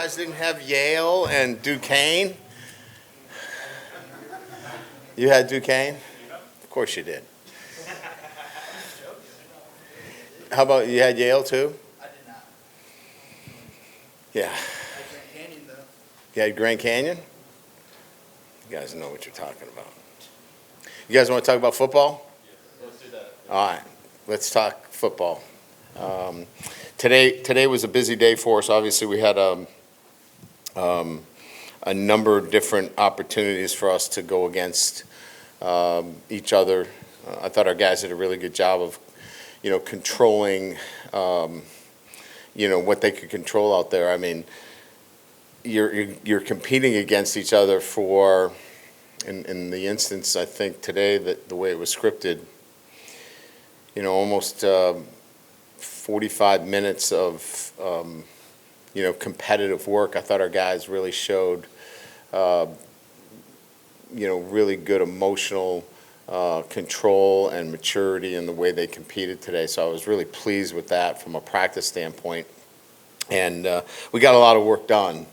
guys didn't have Yale and Duquesne? You had Duquesne? Of course you did. How about you had Yale too? I did not. Yeah. I had Grand Canyon, though. You had Grand Canyon? You guys know what you're talking about. You guys want to talk about football? Let's do that. All right, let's talk football. Today was a busy day for us. Obviously, we had a number of different opportunities for us to go against each other. I thought our guys did a really good job of, controlling, what they could control out there. I mean, you're competing against each other for, in the instance, I think today that the way it was scripted, almost 45 minutes of, competitive work. I thought our guys really showed, really good emotional control and maturity in the way they competed today. So I was really pleased with that from a practice standpoint. And we got a lot of work done.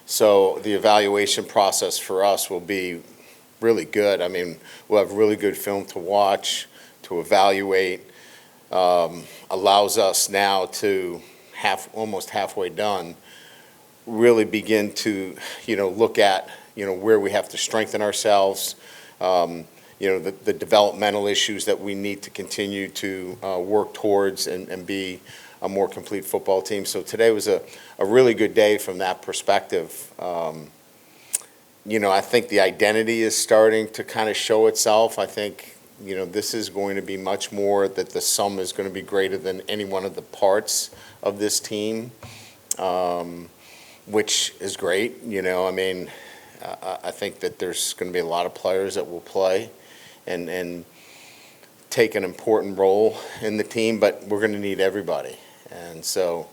So the evaluation process for us will be really good. I mean, we'll have really good film to watch, to evaluate. Allows us now to almost halfway done, really begin to, look at, where we have to strengthen ourselves, the developmental issues that we need to continue to work towards and be a more complete football team. So today was a really good day from that perspective. I think the identity is starting to kind of show itself. I think, this is going to be much more that the sum is going to be greater than any one of the parts of this team, which is great. I think that there's going to be a lot of players that will play and take an important role in the team, but we're going to need everybody. And so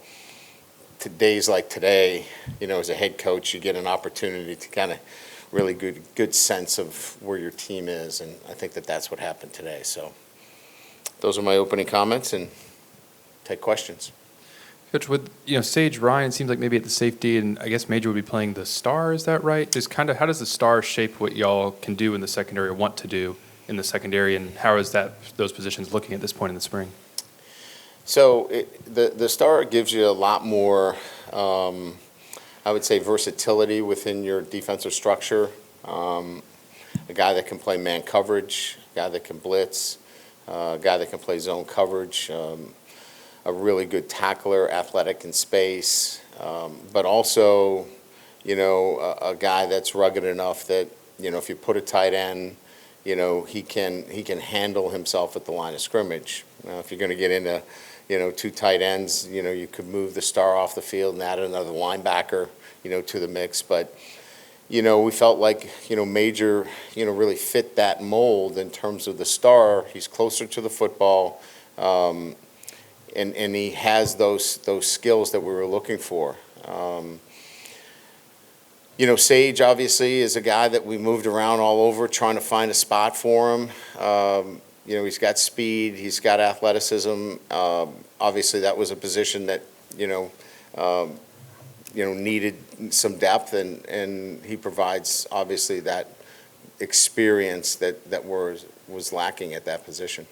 days like today, as a head coach, you get an opportunity to kind of really good sense of where your team is, and I think that that's what happened today. So those are my opening comments, and take questions. Coach, with Sage Ryan seems like maybe at the safety, and I guess Major would be playing the star. Is that right? Just kind of how does the star shape what y'all can do in the secondary or want to do in the secondary, and how is those positions looking at this point in the spring? So the star gives you a lot more, I would say, versatility within your defensive structure. A guy that can play man coverage, a guy that can blitz, a guy that can play zone coverage, a really good tackler, athletic in space, but also, a guy that's rugged enough that, if you put a tight end, he can handle himself at the line of scrimmage. If you're going to get into, two tight ends, you could move the star off the field and add another linebacker, to the mix. But, we felt like, Major, really fit that mold in terms of the star. He's closer to the football, and he has those skills that we were looking for. Sage obviously is a guy that we moved around all over trying to find a spot for him. He's got speed, he's got athleticism. Obviously, that was a position that needed some depth, and he provides obviously that experience that was lacking at that position.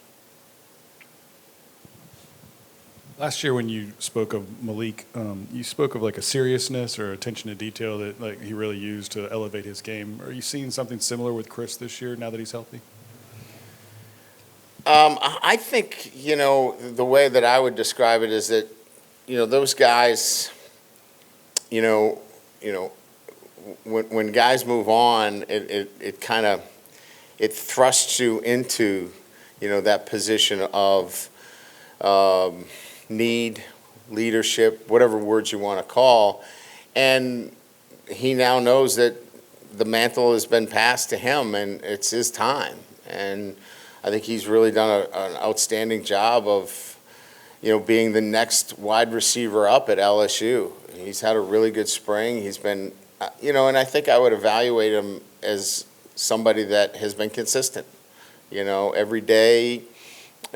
Last year when you spoke of Malik, you spoke of like a seriousness or attention to detail that like he really used to elevate his game. Are you seeing something similar with Chris this year now that he's healthy? I think, the way that I would describe it is that, those guys, when guys move on, it kind of, it thrusts you into, that position of need, leadership, whatever words you want to call. And he now knows that the mantle has been passed to him and it's his time. And I think he's really done an outstanding job of, being the next wide receiver up at LSU. He's had a really good spring. He's been, and I think I would evaluate him as somebody that has been consistent. Every day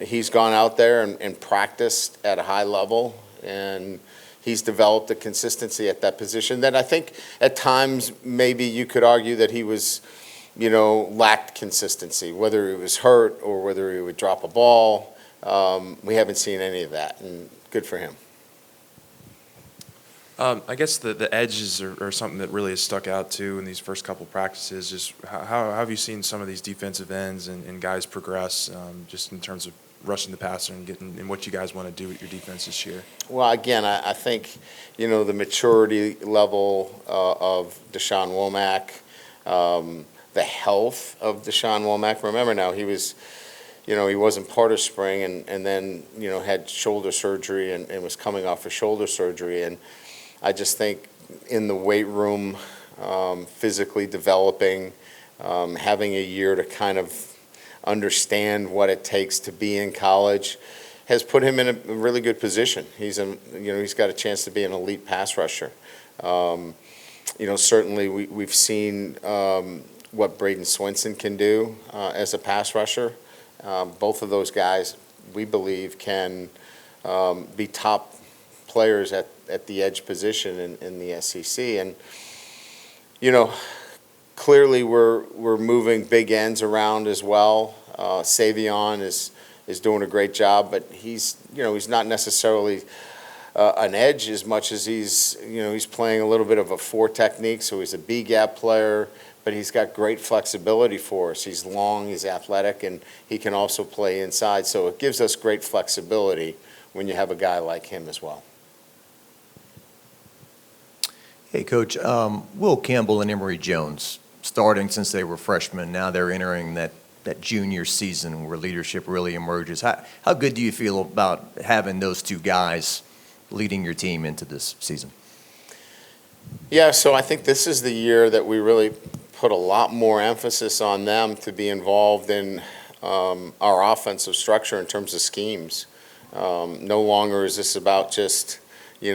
he's gone out there and practiced at a high level, and he's developed a consistency at that position that I think at times maybe you could argue that he was, lacked consistency, whether he was hurt or whether he would drop a ball. We haven't seen any of that, and good for him. I guess the edges are something that really has stuck out too in these first couple practices. Just how have you seen some of these defensive ends and guys progress, just in terms of rushing the passer and getting and what you guys want to do with your defense this year? Well, again, I think, the maturity level of Deshaun Womack, the health of Deshaun Womack. Remember now, he was, he wasn't part of spring and then, had shoulder surgery and was coming off of shoulder surgery. And I just think in the weight room, physically developing, having a year to kind of understand what it takes to be in college has put him in a really good position. He's got a chance to be an elite pass rusher. Certainly we've seen what Braden Swinson can do as a pass rusher. Both of those guys, we believe, can be top players at the edge position in the SEC. And, clearly we're moving big ends around as well. Savion is doing a great job, but he's not necessarily an edge as much as he's playing a little bit of a 4 technique, so he's a B-gap player, but he's got great flexibility for us. He's long, he's athletic, and he can also play inside, so it gives us great flexibility when you have a guy like him as well. Hey, Coach, Will Campbell and Emory Jones, starting since they were freshmen, now they're entering that junior season where leadership really emerges. How good do you feel about having those two guys leading your team into this season? Yeah, so I think this is the year that we really put a lot more emphasis on them to be involved in our offensive structure in terms of schemes. No longer is this about just, we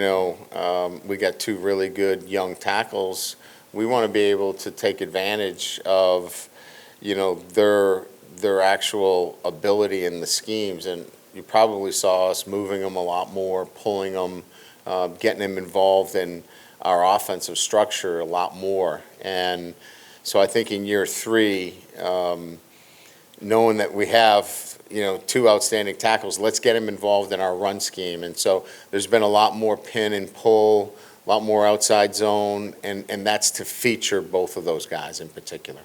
got 2 really good young tackles. We want to be able to take advantage of, their actual ability in the schemes. And you probably saw us moving them a lot more, pulling them, getting them involved in our offensive structure a lot more. And so I think in year 3, knowing that we have, 2 outstanding tackles, let's get them involved in our run scheme. And so there's been a lot more pin and pull, a lot more outside zone, and that's to feature both of those guys in particular.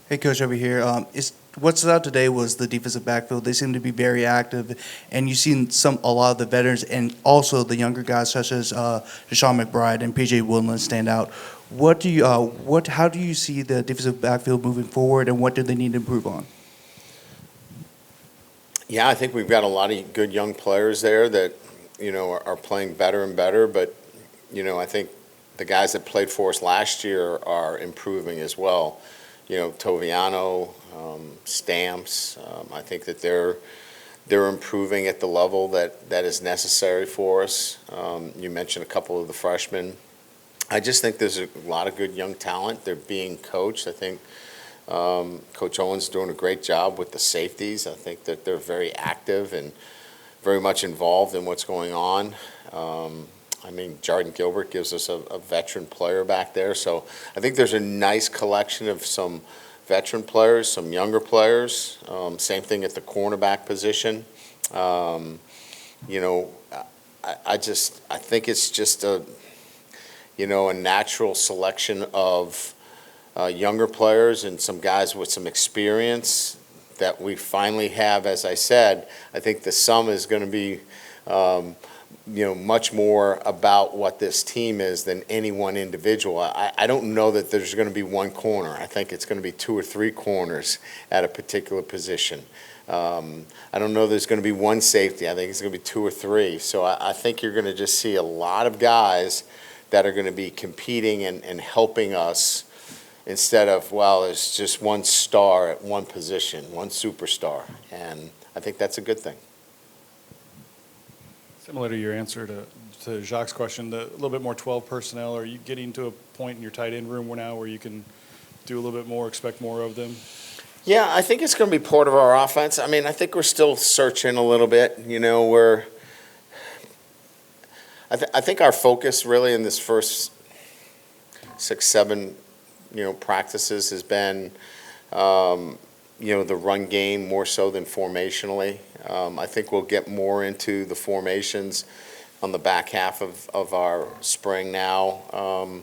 Hey, Coach, over here. What stood out today was the defensive backfield. They seem to be very active, and you've seen a lot of the veterans and also the younger guys such as Deshaun McBride and PJ Woodland stand out. How do you see the defensive backfield moving forward, and what do they need to improve on? Yeah, I think we've got a lot of good young players there that, are playing better and better. But, I think the guys that played for us last year are improving as well. Toviano, Stamps, I think that they're improving at the level that is necessary for us. You mentioned a couple of the freshmen. I just think there's a lot of good young talent. They're being coached. I think Coach Owen's doing a great job with the safeties. I think that they're very active and very much involved in what's going on. Jordan Gilbert gives us a veteran player back there. So I think there's a nice collection of some veteran players, some younger players. Same thing at the cornerback position. I think it's just a natural selection of younger players and some guys with some experience that we finally have. As I said, I think the sum is going to be much more about what this team is than any one individual. I don't know that there's going to be one corner. I think it's going to be 2 or 3 corners at a particular position. I don't know there's going to be one safety. I think it's going to be 2 or 3. So I think you're going to just see a lot of guys that are going to be competing and helping us instead of, it's just one star at one position, one superstar. And I think that's a good thing. Similar to your answer to Jacques' question, a little bit more 12 personnel, are you getting to a point in your tight end room now where you can do a little bit more, expect more of them? Yeah, I think it's going to be part of our offense. I think we're still searching a little bit. I think our focus really in this first 6, 7, practices has been, the run game more so than formationally. I think we'll get more into the formations on the back half of our spring now.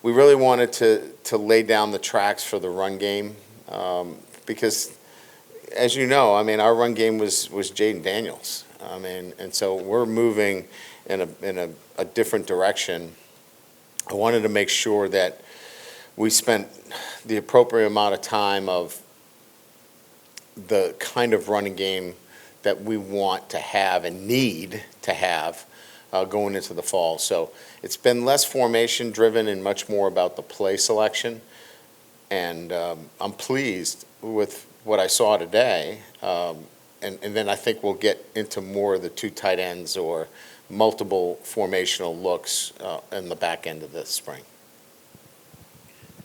We really wanted to lay down the tracks for the run game because, as you know, I mean, our run game was Jaden Daniels. I mean, and so we're moving in a different direction. I wanted to make sure that we spent the appropriate amount of time of the kind of running game that we want to have and need to have going into the fall. So it's been less formation driven and much more about the play selection. And I'm pleased with what I saw today. And then I think we'll get into more of the 2 tight ends or multiple formational looks in the back end of this spring.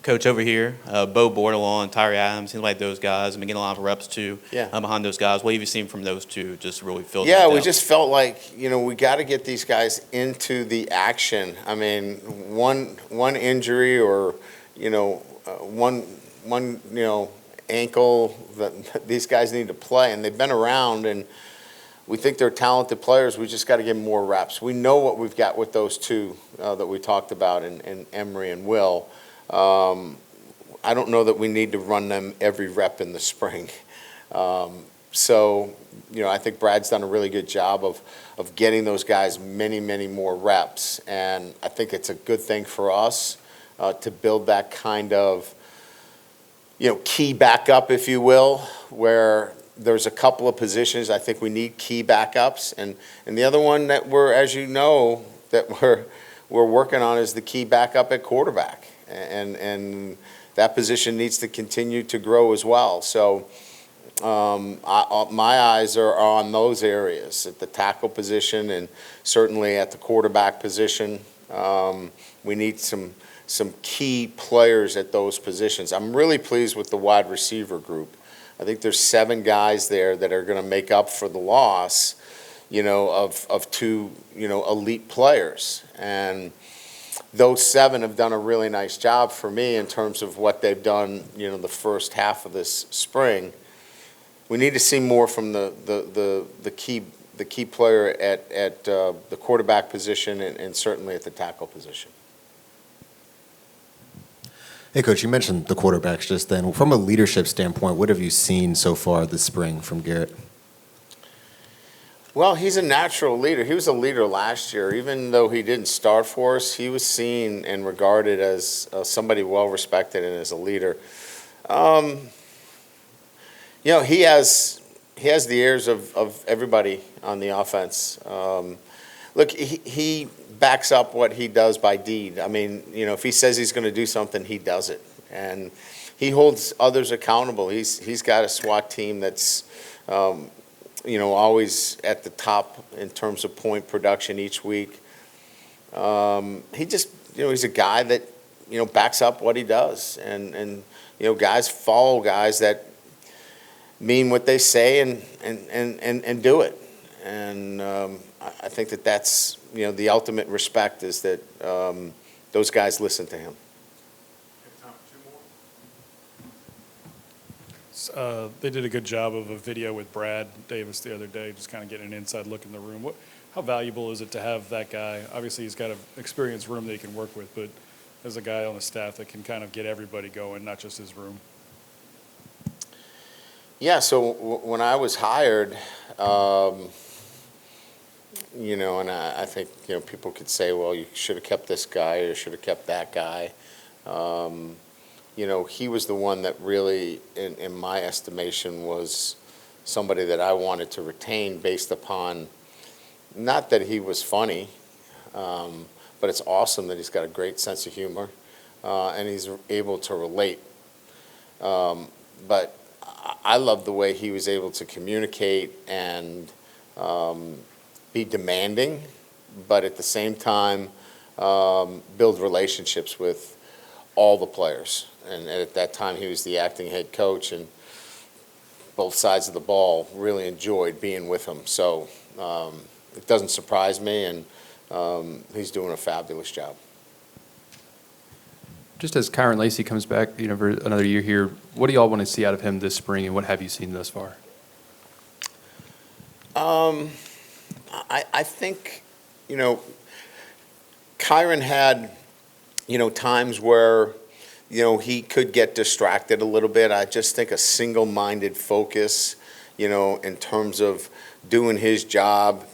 Coach over here, Bo Bordelon, Tyree Adams, seems like those guys have been getting a lot of reps too. Yeah. Behind those guys. What have you seen from those two? Just really filled. Yeah, we just felt like, we got to get these guys into the action. I mean, one injury or, one ankle that these guys need to play, and they've been around, and we think they're talented players. We just got to get more reps. We know what we've got with those two that we talked about in Emery and Will. I don't know that we need to run them every rep in the spring. So, I think Brad's done a really good job of getting those guys many, many more reps. And I think it's a good thing for us to build that kind of, key backup, if you will, where there's a couple of positions I think we need key backups. And the other one that we're working on is the key backup at quarterback. And that position needs to continue to grow as well. So my eyes are on those areas, at the tackle position and certainly at the quarterback position. We need some key players at those positions. I'm really pleased with the wide receiver group. I think there's 7 guys there that are going to make up for the loss, of 2, elite players. And those 7 have done a really nice job for me in terms of what they've done, the first half of this spring. We need to see more from the key player at the quarterback position and certainly at the tackle position. Hey, Coach, you mentioned the quarterbacks just then. From a leadership standpoint, what have you seen so far this spring from Garrett? Well, he's a natural leader. He was a leader last year. Even though he didn't start for us, he was seen and regarded as somebody well-respected and as a leader. He has the ears of everybody on the offense. Look, he backs up what he does by deed. I mean, if he says he's going to do something, he does it. And he holds others accountable. He's got a SWAT team that's always at the top in terms of point production each week. He's a guy that, backs up what he does. And guys follow guys that mean what they say and do it. And I think that's, the ultimate respect is that those guys listen to him. They did a good job of a video with Brad Davis the other day, just kind of getting an inside look in the room. How valuable is it to have that guy? Obviously, he's got an experienced room that he can work with, but as a guy on the staff that can kind of get everybody going, not just his room. Yeah, so when I was hired, and I think, people could say, well, you should have kept this guy or should have kept that guy. He was the one that really, in my estimation, was somebody that I wanted to retain based upon, not that he was funny, but it's awesome that he's got a great sense of humor, and he's able to relate. But I love the way he was able to communicate and be demanding, but at the same time build relationships with all the players. And at that time, he was the acting head coach, and both sides of the ball really enjoyed being with him. So it doesn't surprise me, and he's doing a fabulous job. Just as Kyron Lacey comes back, for another year here, what do y'all want to see out of him this spring, and what have you seen thus far? I think, Kyron had, times where, he could get distracted a little bit. I just think a single-minded focus, in terms of doing his job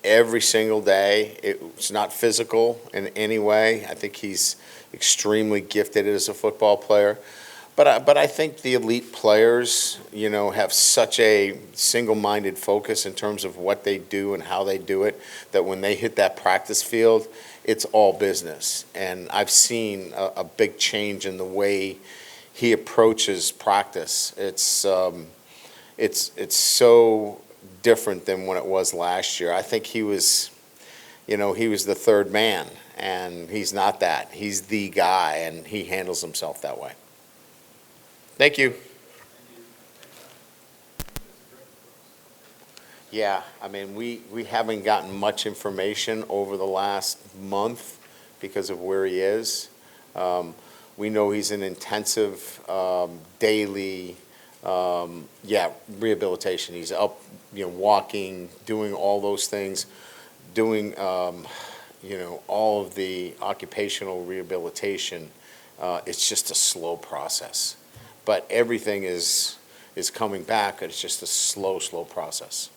every single day. It's not physical in any way. I think he's extremely gifted as a football player. But I think the elite players, have such a single-minded focus in terms of what they do and how they do it, that when they hit that practice field, it's all business. And I've seen a big change in the way he approaches practice. It's so different than when it was last year. I think he was the third man, and he's not that. He's the guy, and he handles himself that way. Thank you. Yeah, I mean, we haven't gotten much information over the last month because of where he is. We know he's in intensive daily rehabilitation. He's up, walking, doing all those things, doing, all of the occupational rehabilitation. It's just a slow process. But everything is coming back. It's just a slow process.